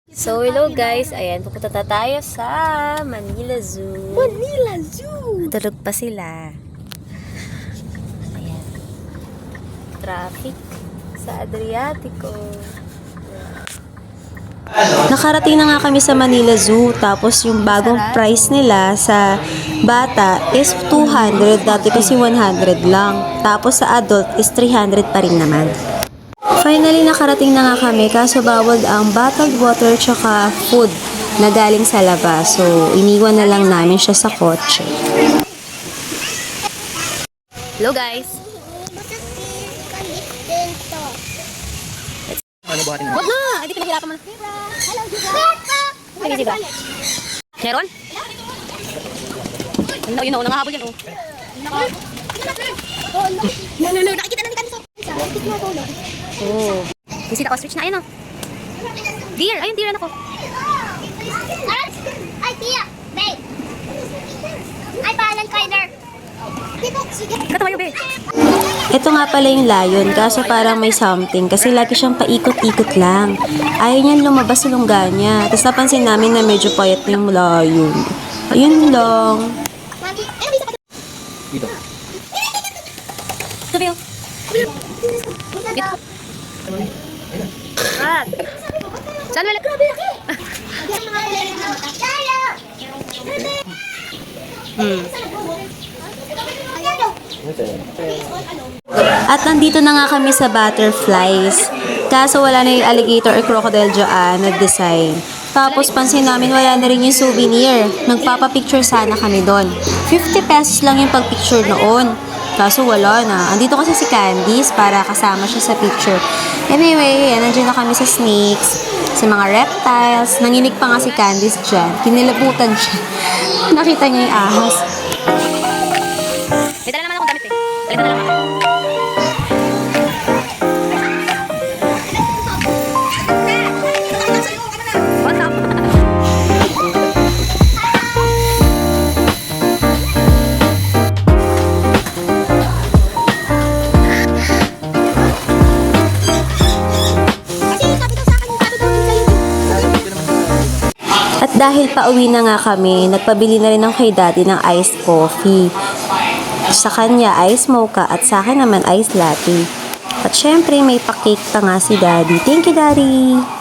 So, hello guys. Ayan, pupunta na tayo sa Manila Zoo. Manila Zoo! Tulog pa sila. Ayan. Traffic sa Adriatico. Nakarating na nga kami sa Manila Zoo, tapos yung bagong price nila sa bata is 200, dati kasi 100 lang. Tapos sa adult is 300 pa rin naman. Finally, nakarating na nga kami, kaso bawal ang bottled water tsaka food na galing sa labas. So, iniwan na lang namin siya sa kotse. Hello guys. Ano buhatin mo? Wag na! Hindi pinahirapan mo na. Ay, diba? Meron? Yun na, nangahabol yan, oh. No, nakikita na ni kami sa Oh. Bisita ostrich na, ayun, oh. Deer! Ayun, deer ano ko. Ay, Tia! Babe! Ay, pahalan Kyler! Katawayo, be. Ito nga pala yung lion, kaso parang may something kasi lagi siyang paikot-ikot lang. Ayaw niyan lumabas sa lungga niya. Tapos napansin namin na medyo payat na yung lion. Ayun lang. Dito. Sabi, oh. Ah. Saan wala? At nandito na nga kami sa butterflies. Kaso wala na yung alligator or crocodile dyan na design. Tapos pansin namin wala na rin yung souvenir. Nagpapapicture sana kami doon. 50 pesos lang yung pagpicture noon. Kaso wala na. Andito kasi si Candice para kasama siya sa picture. Anyway, yan, nandiyan na kami sa snakes, sa mga reptiles. Nanginig pa nga si Candice dyan. Kinilabutan siya. Nakita niya yung ahas. May dala naman akong damit, eh. Dala na lang ako. What's up? At dahil pauwi na nga kami, nagpabili na rin ako kay daddy ng iced coffee. Sa kanya, iced mocha at sa akin naman iced latte. At syempre, may pa-cake pa nga si daddy. Thank you, daddy!